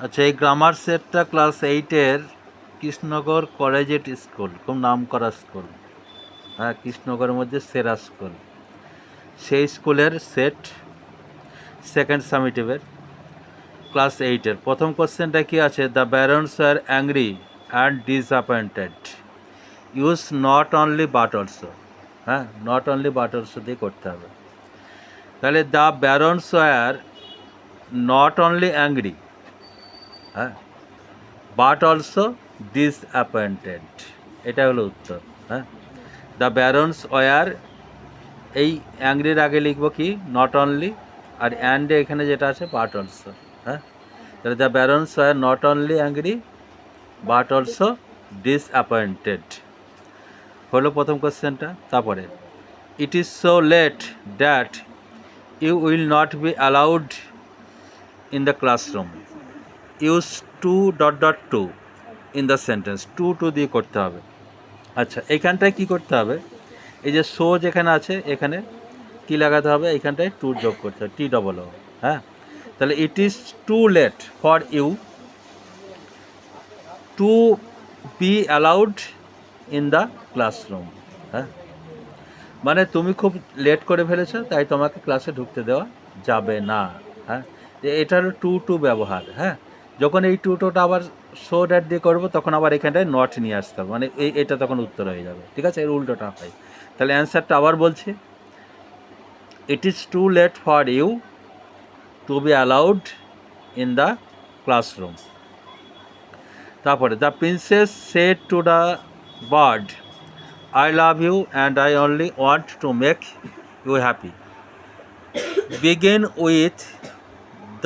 আচ্ছা, এই গ্রামার সেটটা ক্লাস 8-এর কৃষ্ণনগর কলেজিয়েট স্কুল, খুব নাম করা স্কুল। হ্যাঁ, কৃষ্ণনগরের মধ্যে সেরা স্কুল। সেই স্কুলের সেট, সেকেন্ড সামিটিভের, ক্লাস 8-এর প্রথম কোশ্চেনটা কি আছে? The barons are angry and disappointed use not only but also. হ্যাঁ, নট অনলি বাট অলসো দিয়ে করতে হবে। তাহলে the barons are not only angry, হ্যাঁ, বাট অলসো ডিসঅ্যাপয়েন্টেড, এটা হলো উত্তর। হ্যাঁ, দ্য ব্যারন্স ওয়ার, এই অ্যাংরির আগে লিখবো কি? নট অনলি, আর অ্যান্ডে এখানে যেটা আছে বাট অলসো। হ্যাঁ, তাহলে the barons were not only angry but also disappointed হলো প্রথম কোশ্চেনটা। তারপরে it is so late that you will not be allowed in the classroom, use too dot dot to in the sentence. Too দিয়ে করতে হবে। আচ্ছা, এইখানটায় কী করতে হবে? এই যে সো যেখানে আছে এখানে কী লাগাতে হবে? এইখানটায় টু যোগ করতে হবে, টি ডবল ও। হ্যাঁ, তাহলে it is too late for you to be allowed in the classroom. হ্যাঁ, মানে তুমি খুব লেট করে ফেলেছো, তাই তোমাকে ক্লাসে ঢুকতে দেওয়া যাবে না। হ্যাঁ, এটা হলো টু ব্যবহার। হ্যাঁ, যখন এই টুটা আবার সো ড্যাট দিয়ে করবো, তখন আবার এখানটায় নট নিয়ে আসতে হবে, মানে এটা তখন উত্তর হয়ে যাবে। ঠিক আছে, এর উল্টোটা হয়। তাহলে অ্যান্সারটা আবার বলছি, it is too late for you to be allowed in the classroom. তারপরে the princess said to the bird, I love you and I only want to make you happy. Begin with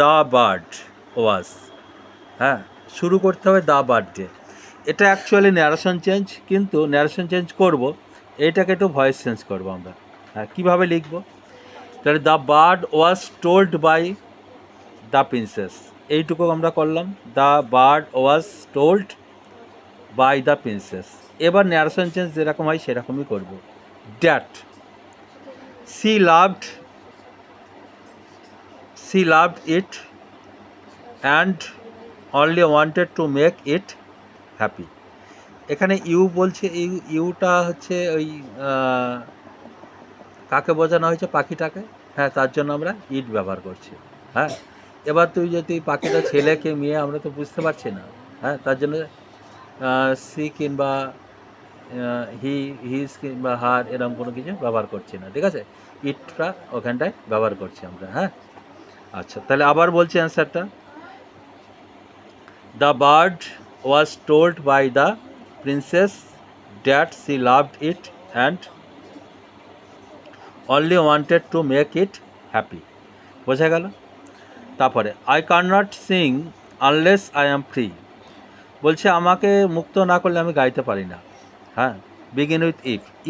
the bird was. হ্যাঁ, শুরু করতে হবে the bird দিয়ে। এটা actually narration change, কিন্তু narration change করব, এইটাকে একটু ভয়েস চেঞ্জ করবো আমরা। হ্যাঁ, কীভাবে লিখব? তাহলে the bird was told by the princess, এইটুকু আমরা করলাম। The bird was told by the princess. এবার ন্যারেশন চেঞ্জ যেরকম হয় সেরকমই করব। That she loved it and only wanted to make it happy. এখানে ইউ বলছে, ইউটা হচ্ছে ওই কাকে বোঝানো হয়েছে? পাখিটাকে। হ্যাঁ, তার জন্য আমরা ইট ব্যবহার করছি। হ্যাঁ, এবার তুই যদি পাখিটা ছেলেকে মেয়ে আমরা তো বুঝতে পারছি না। হ্যাঁ, তার জন্য সি কিংবা হিজ কিংবা হার এরকম কোনো কিছু ব্যবহার করছি না। ঠিক আছে, ইটটা ওখানটায় ব্যবহার করছি আমরা। হ্যাঁ, আচ্ছা, তাহলে আবার বলছি অ্যান্সারটা, the bird was told by the princess that she loved it and only wanted to make it happy. বোঝা গেল? তারপরে I can not sing unless I am free, বলছে আমাকে মুক্ত না করলে আমি গাইতে পারি না। হ্যাঁ, বিগিন উইথ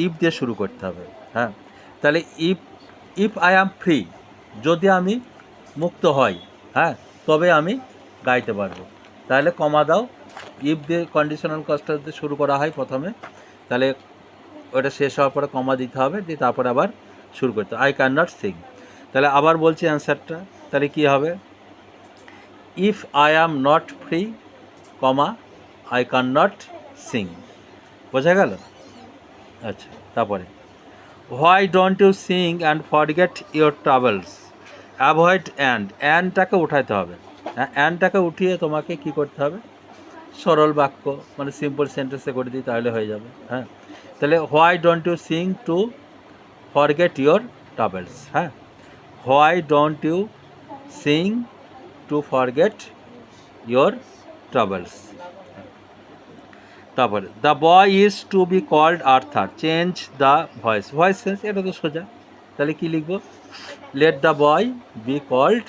ইফ দিয়ে শুরু করতে হবে। হ্যাঁ, তাহলে ইফ আই অ্যাম ফ্রি, যদি আমি মুক্ত হই, হ্যাঁ, তবে আমি গাইতে পারবো। তাহলে কমা দাও, ইফ দিয়ে কন্ডিশনাল ক্লজটা দিয়ে শুরু করা হয় প্রথমে, তাহলে ওটা শেষ হওয়ার পরে কমা দিতে হবে, দিয়ে তারপরে আবার শুরু করতে হবে। I can not sing. তাহলে আবার বলছি অ্যান্সারটা, তাহলে কী হবে? If I am not free, comma I can not sing. বোঝা গেল? আচ্ছা, তারপরে why don't you sing and forget your travels, avoid অ্যান্ডটাকে উঠাইতে হবে। হ্যাঁ, অ্যান্ডটাকে উঠিয়ে তোমাকে কি করতে হবে? সরল বাক্য, মানে সিম্পল সেন্টেন্সে করে দিই, তাহলে হয়ে যাবে। হ্যাঁ, তাহলে why don't you sing to forget your travels. হ্যাঁ, why don't you sing to forget your travels. তারপরে the boy is to be called Arthur, change the voice change, এটা তো সোজা। তাহলে কী লিখব? Let the boy be called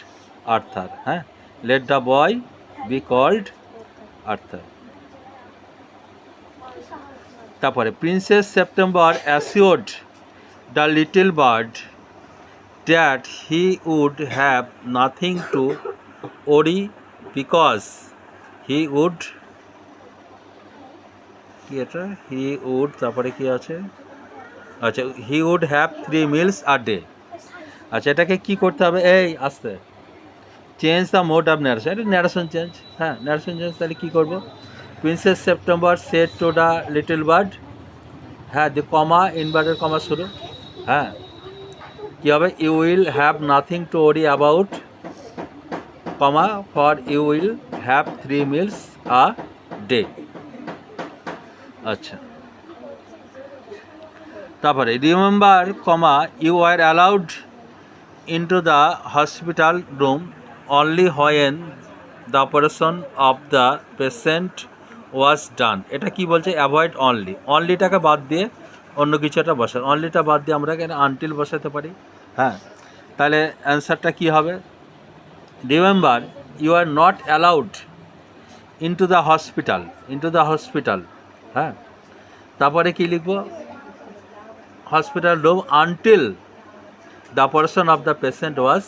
Arthur. হ্যাঁ, let the boy be called Arthur. তারপরে princess September assured the little bird that he would have nothing to worry because he would, কি এটা? হি উড, তারপরে কি আছে? আচ্ছা, he would have 3 meals a day। আচ্ছা, এটাকে কি করতে হবে? এই আস্তে, change the mode of narration, এটা ন্যারেশন চেঞ্জ। হ্যাঁ, ন্যারেশন চেঞ্জ তাহলে কী করবো? Princess September said to the little bird, হ্যাঁ, দি কমা ইনভার্টেড কমা শুরু, হ্যাঁ, কী হবে? You will have nothing to worry about, comma, for you will have 3 meals a day. আচ্ছা, তারপরে remember, comma, you are allowed into the hospital room only when the operation of the patient was ডান। এটা কি বলছে? Avoid only, অনলিটাকে বাদ দিয়ে অন্য কিছু একটা বসার, অনলিটা বাদ দিয়ে আমরা এখানে আনটিল বসাতে পারি। হ্যাঁ, তাহলে অ্যান্সারটা কী হবে? Remember, you are not allowed into the hospital, into the hospital, হ্যাঁ, তারপরে কী লিখব? Hospital room until the operation of the patient was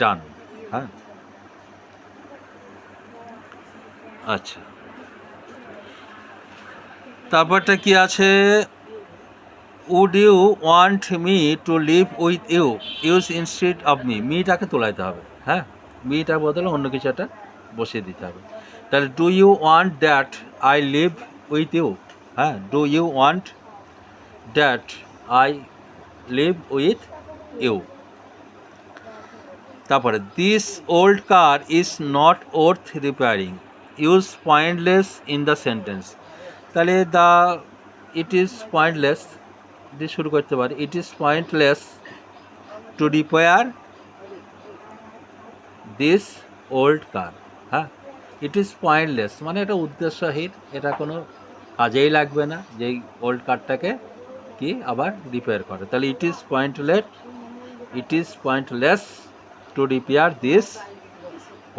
done. হ্যাঁ, আচ্ছা, তারপরটা কি আছে? Would you want me to live with you use instead of me, মিটাকে তোলাইতে হবে। হ্যাঁ, মিটার বদলে অন্য কিছু একটা বসিয়ে দিতে হবে। তাহলে do you want that I live with you, হ্যাঁ, do you want that I live with you. তারপরে this old car is not worth repairing, use pointless in the sentence. তাহলে দ্য ইট ইজ পয়েন্টলেস দিয়ে শুরু করতে পারি। It is pointless to repair this old car, হ্যাঁ, it is pointless মানে এটা উদ্দেশ্যহীন, এটা কোনো কাজেই লাগবে না যে এই ওল্ড কারটাকে কি আবার রিপেয়ার করে। তাহলে it is pointless to repair this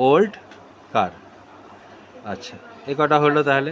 old car. আচ্ছা, এ কটা হলো তাহলে।